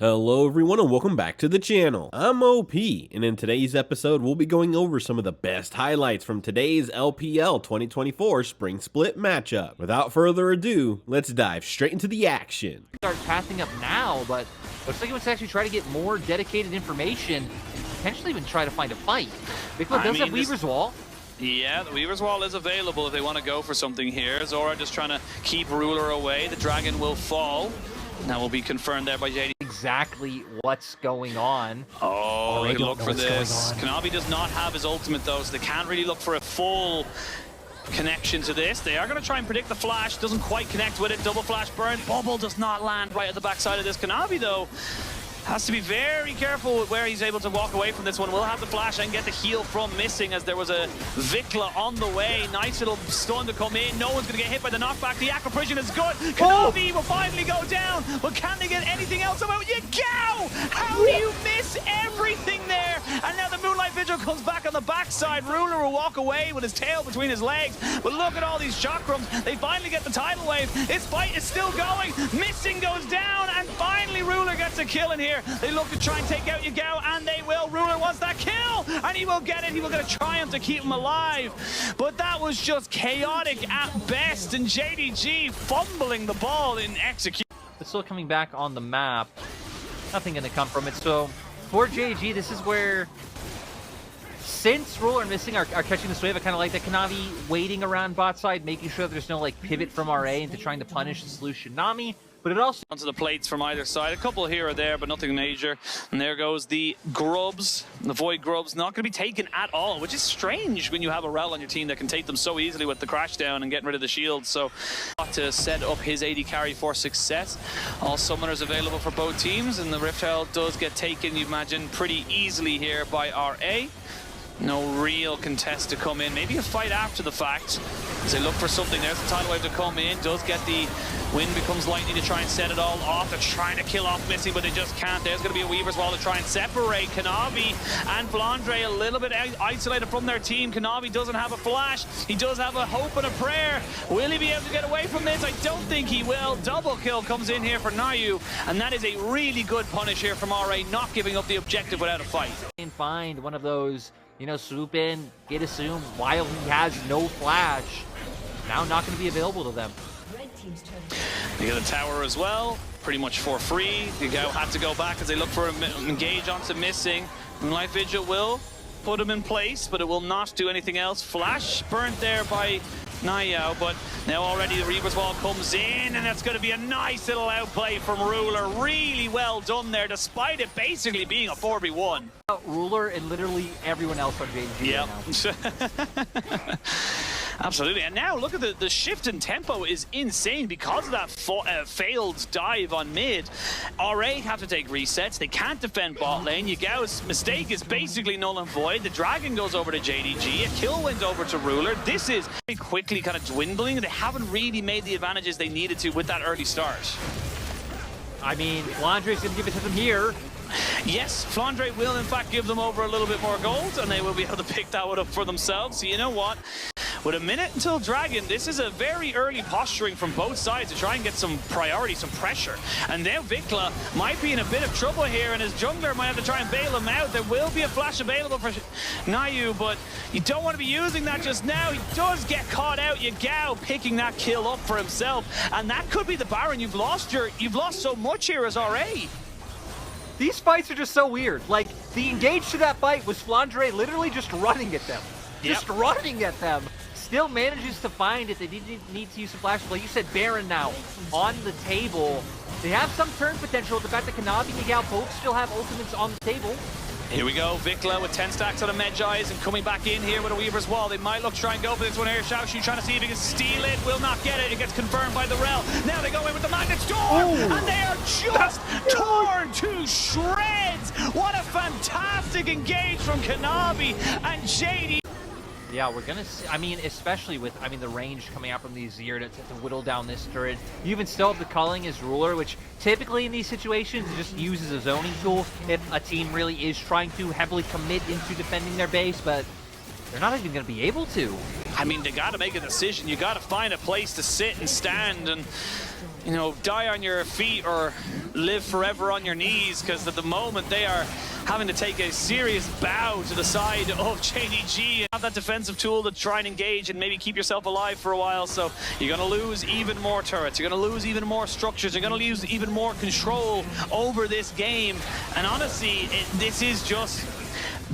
Hello everyone and welcome back to the channel. I'm OP, and in today's episode we'll be going over some of the best highlights from today's LPL 2024 Spring Split matchup. Without further ado, let's dive straight into the action. Start pathing up now, but looks like he wants to actually try to get more dedicated information, potentially even try to find a fight. Bigfoot does have Weaver's Wall. Yeah, the Weaver's Wall is available if they want to go for something here. Zora just trying to keep Ruler away. The dragon will fall. That will be confirmed there by JDG. Exactly what's going on. Oh, they look for this. Kanavi does not have his ultimate though, so they can't really look for a full connection to this. They are going to try and predict the flash. Doesn't quite connect with it. Double flash burn. Bubble does not land right at the backside of this. Kanavi though has to be very careful with where he's able to walk away from this one. We'll have the flash and get the heal from missing as there was a Vikla on the way. Nice little stun to come in. No one's going to get hit by the knockback. The Aqua Prison is good. Kanavi will finally go down, but can they get anything else about Yagao? How do you miss everything there? And now the Moonlight Vigil comes back on the backside. Ruler will walk away with his tail between his legs. But look at all these chakrams. They finally get the tidal wave. This fight is still going. Missing goes down, and finally Ruler gets a kill in here. They look to try and take out Yagao, and they will. Ruler wants that kill, and he will get it. He will get a triumph to keep him alive. But that was just chaotic at best, and JDG fumbling the ball in execution. It's still coming back on the map. Nothing going to come from it. So for JDG, this is where, since Ruler and Missing are catching this wave, I kind of like that Kanavi waiting around bot side, making sure that there's no like pivot from RA into trying to punish the solution Nami. But it also onto the plates from either side. A couple here or there, but nothing major. And there goes the Grubs. The Void Grubs not going to be taken at all, which is strange when you have a Rel on your team that can take them so easily with the crash down and getting rid of the shield. So to set up his AD carry for success. All summoners available for both teams, and the Rift Herald does get taken, you imagine, pretty easily here by RA. No real contest to come in. Maybe a fight after the fact as they look for something. There's the tidal wave to come in. Does get the wind, becomes lightning to try and set it all off. They're trying to kill off Missing, but they just can't. There's going to be a Weaver's Wall to try and separate Kanavi and Flandre a little bit isolated from their team. Kanavi doesn't have a flash. He does have a hope and a prayer. Will he be able to get away from this? I don't think he will. Double kill comes in here for Nayu, and that is a really good punish here from RA, not giving up the objective without a fight. and find one of those, you know, swoop in, get assume while he has no flash. Now not going to be available to them. They get a tower as well, pretty much for free. Yagao had to go back as they look for a engage onto Missing. Moonlight Vigil will put him in place, but it will not do anything else. Flash burnt there by Nayao, but now already the Reaper's Wall comes in, and that's going to be a nice little outplay from Ruler. Really well done there, despite it basically being a 4v1. Ruler and literally everyone else on JDG right now. Absolutely, and now look at the shift in tempo is insane because of that failed dive on mid. RA have to take resets. They can't defend bot lane. Yagao's mistake is basically null and void. The dragon goes over to JDG. A kill went over to Ruler. This is very quickly kind of dwindling. They haven't really made the advantages they needed to with that early start. I mean, Flandre's going to give it to them here. Yes, Flandre will in fact give them over a little bit more gold, and they will be able to pick that one up for themselves. So you know what? With a minute until Dragon, this is a very early posturing from both sides to try and get some priority, some pressure. And now Vikla might be in a bit of trouble here, and his jungler might have to try and bail him out. There will be a flash available for Nayu, but you don't want to be using that just now. He does get caught out. Yagao picking that kill up for himself, and that could be the Baron. You've lost so much here as RA. These fights are just so weird. Like, the engage to that fight was Flandre literally just running at them. Just running at them. Still manages to find it. They didn't need to use some flashes. Like you said, Baron now on the table. They have some turn potential. The fact that Kanavi and Yagao both still have ultimates on the table. Here we go, Vikla with 10 stacks on a Medjai's and coming back in here with a Weaver's Wall. They might look to try and go for this one here. Xiaoxu trying to see if he can steal it. Will not get it. It gets confirmed by the Rel. Now they go in with the Magnet Storm, and they are just torn to shreds. What a fantastic engage from Kanavi and JD. Yeah, we're gonna see, I mean, especially with, the range coming out from the Azir to whittle down this turret. You even still have the culling as Ruler, which typically in these situations just uses a zoning tool if a team really is trying to heavily commit into defending their base, but they're not even gonna be able to. I mean, they gotta make a decision. You gotta find a place to sit and stand, and you know, die on your feet or live forever on your knees, because at the moment they are having to take a serious bow to the side of JDG and have that defensive tool to try and engage and maybe keep yourself alive for a while. So you're going to lose even more turrets, you're going to lose even more structures, you're going to lose even more control over this game. And honestly, this is just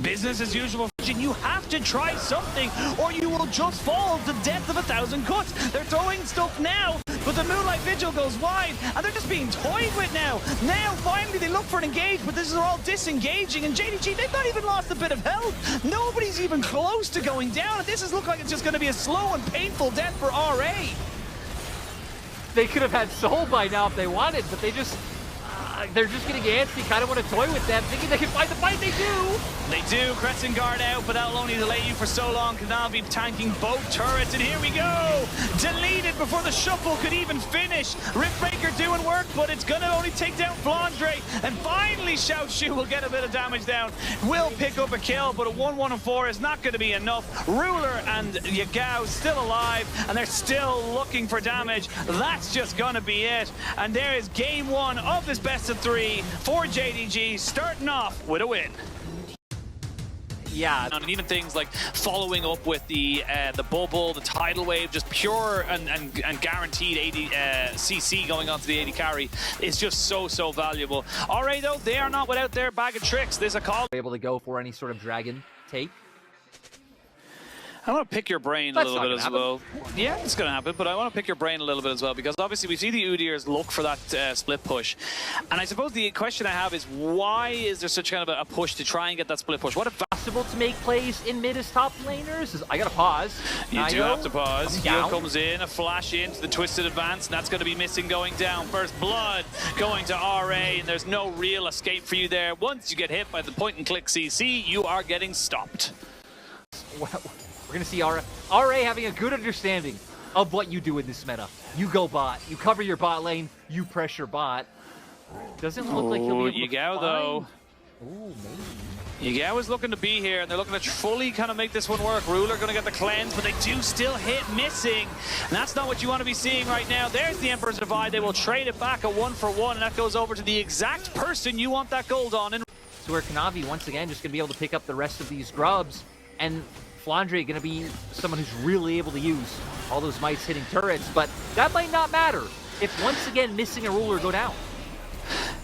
business as usual. You have to try something or you will just fall to the depth of 1,000 cuts. They're throwing stuff now, but the Moonlight Vigil goes wide and they're just being toyed with now. Now finally they look for an engage, but this is all disengaging, and JDG, they've not even lost a bit of health. Nobody's even close to going down, and this is looking like it's just going to be a slow and painful death for RA. They could have had Soul by now if they wanted, but they just... they're just getting antsy, kind of want to toy with them, thinking they can fight the fight. They do! They do. Crescent Guard out, but that'll only delay you for so long. Kanavi tanking both turrets, and here we go! Deleted before the shuffle could even finish. Riftbreaker doing work, but it's going to only take down Flandre, and finally Xiaoshu will get a bit of damage down. Will pick up a kill, but a 1-1-4 is not going to be enough. Ruler and Yagao still alive, and they're still looking for damage. That's just going to be it. And there is game one of this best of 3 for JDG, starting off with a win. Yeah. And even things like following up with the bubble, the tidal wave, just pure and guaranteed 80 CC going onto the 80 carry is just so valuable. RA though, they are not without their bag of tricks. There's a call. Able to go for any sort of dragon take. I want to pick your brain a little bit as well. Yeah, it's going to happen, but I want to pick your brain a little bit as well, because obviously we see the Udyrs look for that split push. And I suppose the question I have is, why is there such kind of a push to try and get that split push? What if possible to make plays in mid as top laners? I got to pause. You do have to pause. Heal comes in, a flash into the twisted advance, and that's going to be missing going down. First blood going to RA, and there's no real escape for you there. Once you get hit by the point and click CC, you are getting stopped. Well, we're going to see RA having a good understanding of what you do in this meta. You go bot, you cover your bot lane, you pressure bot. Doesn't look like he'll be able to Yagao though. Ooh, maybe. Yagao is looking to be here, and they're looking to fully kind of make this one work. Ruler going to get the cleanse, but they do still hit missing. And that's not what you want to be seeing right now. There's the Emperor's Divide. They will trade it back a 1-for-1, and that goes over to the exact person you want that gold on. So where Kanavi, once again, just going to be able to pick up the rest of these grubs, and Flandre going to be someone who's really able to use all those mites hitting turrets, but that might not matter if once again missing a Ruler go down.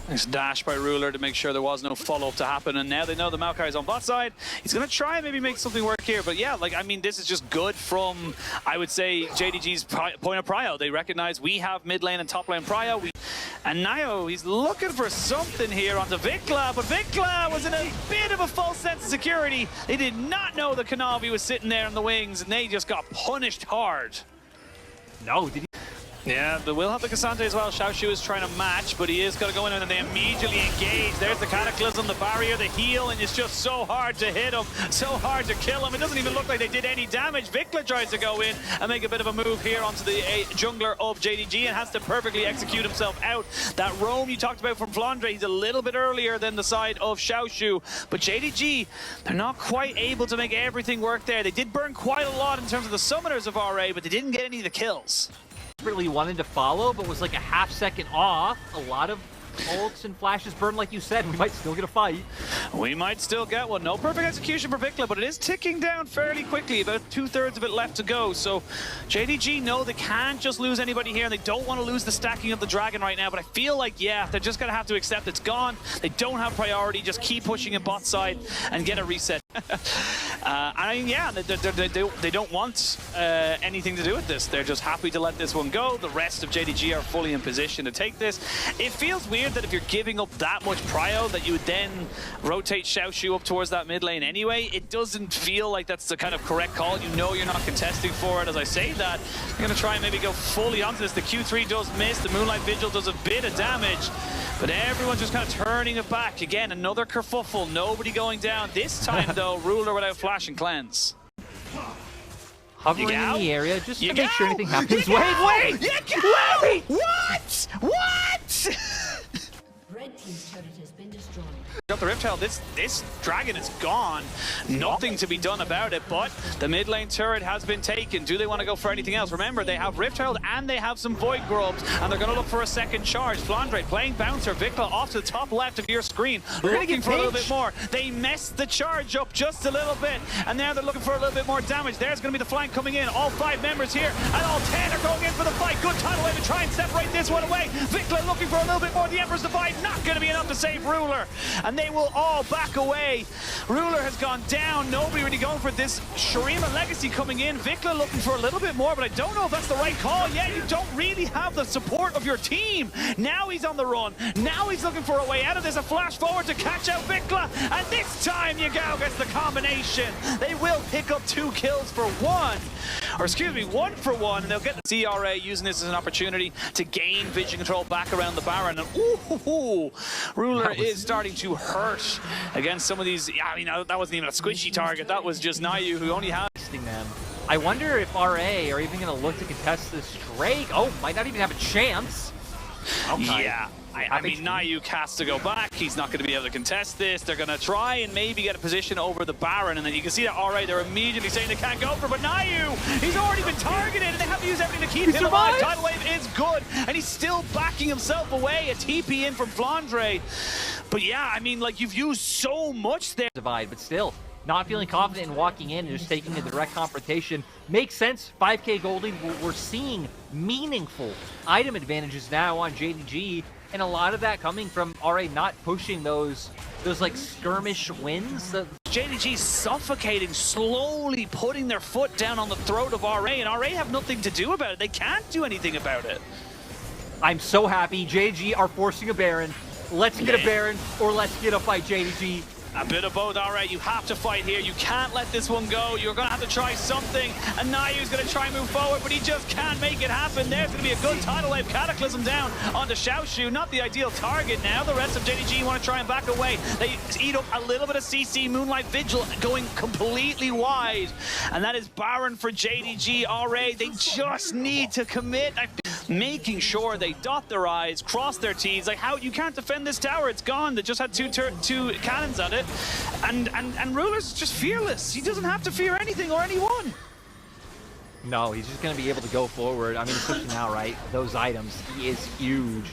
Nice dash by Ruler to make sure there was no follow-up to happen, and now they know the Maokai is on bot side. He's going to try and maybe make something work here, but yeah, like, I mean, this is just good from, I would say, JDG's point of prio. They recognize we have mid lane and top lane prio. And Nio, he's looking for something here onto Vikla, but Vikla was in a bit of a false sense of security. They did not know that Kanavi was sitting there in the wings, and they just got punished hard. No, did he? Yeah, they will have the Cassante as well. Xiaoshu is trying to match, but he is going to go in and they immediately engage. There's the Cataclysm, the barrier, the heal, and it's just so hard to hit him, so hard to kill him. It doesn't even look like they did any damage. Vikla tries to go in and make a bit of a move here onto the jungler of JDG and has to perfectly execute himself out. That roam you talked about from Flandre, he's a little bit earlier than the side of Xiaoshu, but JDG, they're not quite able to make everything work there. They did burn quite a lot in terms of the summoners of RA, but they didn't get any of the kills. Really wanted to follow, but was like a half-second off. A lot of ults and flashes burned, like you said. We might still get a fight. We might still get one. No perfect execution for Vikla, but it is ticking down fairly quickly. About 2/3 of it left to go. So JDG know they can't just lose anybody here, and they don't want to lose the stacking of the dragon right now. But I feel like, yeah, they're just going to have to accept it's gone. They don't have priority. Just keep pushing it bot side and get a reset. I mean, yeah, they don't want anything to do with this. They're just happy to let this one go. The rest of JDG are fully in position to take this. It feels weird that if you're giving up that much prio that you would then rotate Xiaoshu up towards that mid lane anyway. It doesn't feel like that's the kind of correct call. You know you're not contesting for it. As I say that, I'm going to try and maybe go fully onto this. The Q3 does miss. The Moonlight Vigil does a bit of damage. But everyone's just kind of turning it back. Again, another kerfuffle. Nobody going down. This time, though, Ruler without flash and cleanse. Hovering in the area just to make sure anything happens. Wait! Wait! What? What? Red team's turret has been Got the Rift Herald. This dragon is gone. Nothing to be done about it, but the mid lane turret has been taken. Do they want to go for anything else? Remember, they have Rift Herald and they have some Void Grubs, and they're going to look for a second charge. Flandre playing Bouncer. Vikla off to the top left of your screen, looking for a little bit more. They messed the charge up just a little bit, and now they're looking for a little bit more damage. There's going to be the flank coming in. All 5 members here, and all 10 are going in for the fight. Good tidal wave to try and separate this one away. Vikla looking for a little bit more. The Emperor's Divide not going to be enough to save Ruler, and they will all back away. Ruler has gone down. Nobody really going for this. Shurima Legacy coming in. Vikla looking for a little bit more, but I don't know if that's the right call. Yeah, you don't really have the support of your team. Now he's on the run. Now he's looking for a way out of this. A flash forward to catch out Vikla, and this time Yagao gets the combination. They will pick up 2 kills for 1. Or excuse me, 1 for 1, and they'll get the CRA using this as an opportunity to gain vision control back around the Baron. And ooh, Ruler is starting to hurt against some of these. Yeah, I mean, that wasn't even a squishy target. That was just Nayu, who only had them. I wonder if RA are even going to look to contest this Drake. Oh, might not even have a chance. Okay. Yeah. I mean, Nayu has to go back. He's not going to be able to contest this. They're going to try and maybe get a position over the Baron, and then you can see that already they're immediately saying they can't go for it. But Nayu, he's already been targeted, and they have to use everything to keep him alive. Tidal Wave is good, and he's still backing himself away. A TP in from Flandre. But yeah, I mean, like, you've used so much there. Divide, but still, not feeling confident in walking in and just taking a direct confrontation. Makes sense. 5K Goldie, we're seeing meaningful item advantages now on JDG. And a lot of that coming from RA not pushing those like skirmish wins. JDG suffocating, slowly putting their foot down on the throat of RA, and RA have nothing to do about it. They can't do anything about it. I'm so happy JDG are forcing a Baron. Let's get a Baron, or let's get a fight, JDG. A bit of both, all right. You have to fight here. You can't let this one go. You're going to have to try something. And Nayu's going to try and move forward, but he just can't make it happen. There's going to be a good tidal wave Cataclysm down onto Xiaoshu. Not the ideal target now. The rest of JDG want to try and back away. They eat up a little bit of CC. Moonlight Vigil going completely wide. And that is Baron for JDG. RA, they just need to commit. Making sure they dot their I's, cross their T's. Like, how you can't defend this tower. It's gone. They just had two cannons at it. And Ruler's just fearless. He doesn't have to fear anything or anyone. No, he's just going to be able to go forward. I mean, especially now, right? Those items, he is huge.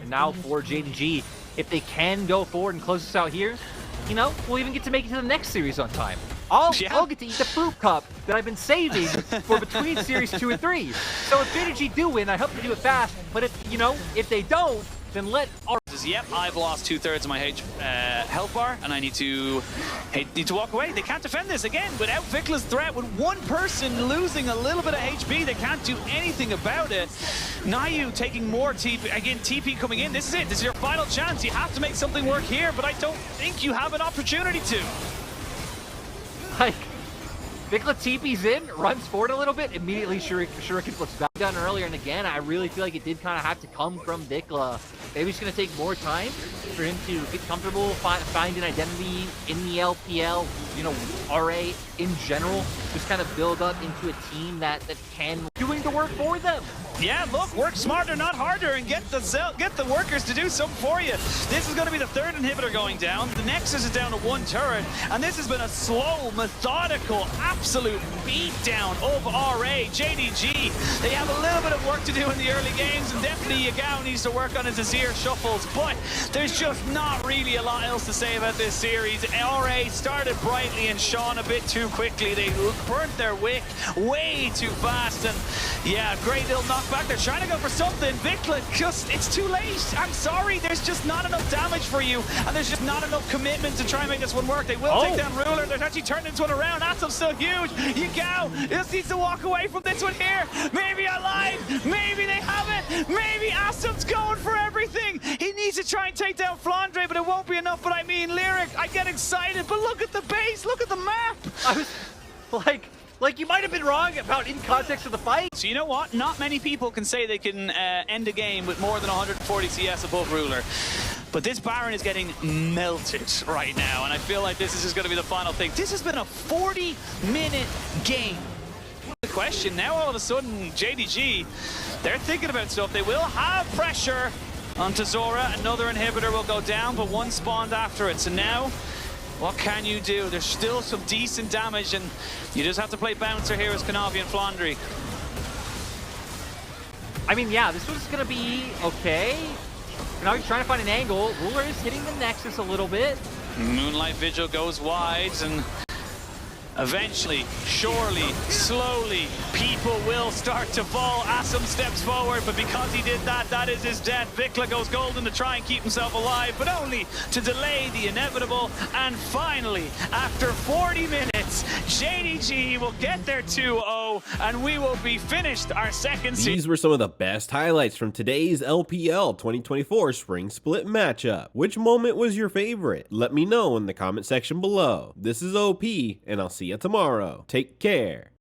And now for JDG, if they can go forward and close this out here, you know, we'll even get to make it to the next series on time. I'll get to eat the fruit cup that I've been saving for between series 2 and 3. So if JDG do win, I hope they do it fast. But if, you know, if they don't, then let our... Yep, I've lost 2/3 of my health bar, and I need to walk away. They can't defend this again without Vikla's threat. With one person losing a little bit of HP, they can't do anything about it. Nayu taking more TP. Again, TP coming in. This is it. This is your final chance. You have to make something work here, but I don't think you have an opportunity to. Like, Vikla TP's in, runs forward a little bit, immediately Shuriken flips back down earlier, and again, I really feel like it did kind of have to come from Vikla. Maybe it's going to take more time for him to get comfortable, find an identity in the LPL, you know, RA in general, just kind of build up into a team that can doing the work for them. Yeah, look, work smarter, not harder, and get the workers to do something for you. This is going to be the 3rd inhibitor going down. The Nexus is down to 1 turret, and this has been a slow, methodical, absolute beatdown of RA. JDG, they have a little bit of work to do in the early games, and definitely Yagao needs to work on his Azir shuffles, but there's just not really a lot else to say about this series. RA started brightly and shone a bit too quickly. They burnt their wick way too fast, and yeah, great little knockback. They're trying to go for something. Vikla, it's too late. I'm sorry, there's just not enough damage for you, and there's just not enough commitment to try and make this one work. They will take down Ruler. They're actually turning this one around. Atom's still huge. Yagao just needs to walk away from this one here. Maybe I lied. Maybe they haven't. Maybe Atom's going for everything. He needs to try and take down Flandre, but it won't be enough. But I mean, Lyric, I get excited, but look at the base. Look at the map. I was like, you might have been wrong about in context of the fight. So you know what? Not many people can say they can end a game with more than 140 CS above Ruler. But this Baron is getting melted right now, and I feel like this is just going to be the final thing. This has been a 40-minute game. The question now, all of a sudden, JDG, they're thinking about stuff. They will have pressure. onto Zora. Another inhibitor will go down, but one spawned after it. So now, what can you do? There's still some decent damage, and you just have to play bouncer here as Kanavi and Flandre. I mean, yeah, this was going to be okay. Now he's trying to find an angle. Ruler is hitting the Nexus a little bit. Moonlight Vigil goes wide, and eventually, surely, slowly, people will start to fall. Asum steps forward, but because he did that, that is his death. Vikla goes golden to try and keep himself alive, but only to delay the inevitable. And finally, after 40 minutes, JDG will get their 2-0, and we will be finished our second season. These were some of the best highlights from today's LPL 2024 Spring Split matchup. Which moment was your favorite? Let me know in the comment section below. This is OP, and I'll see you tomorrow. Take care.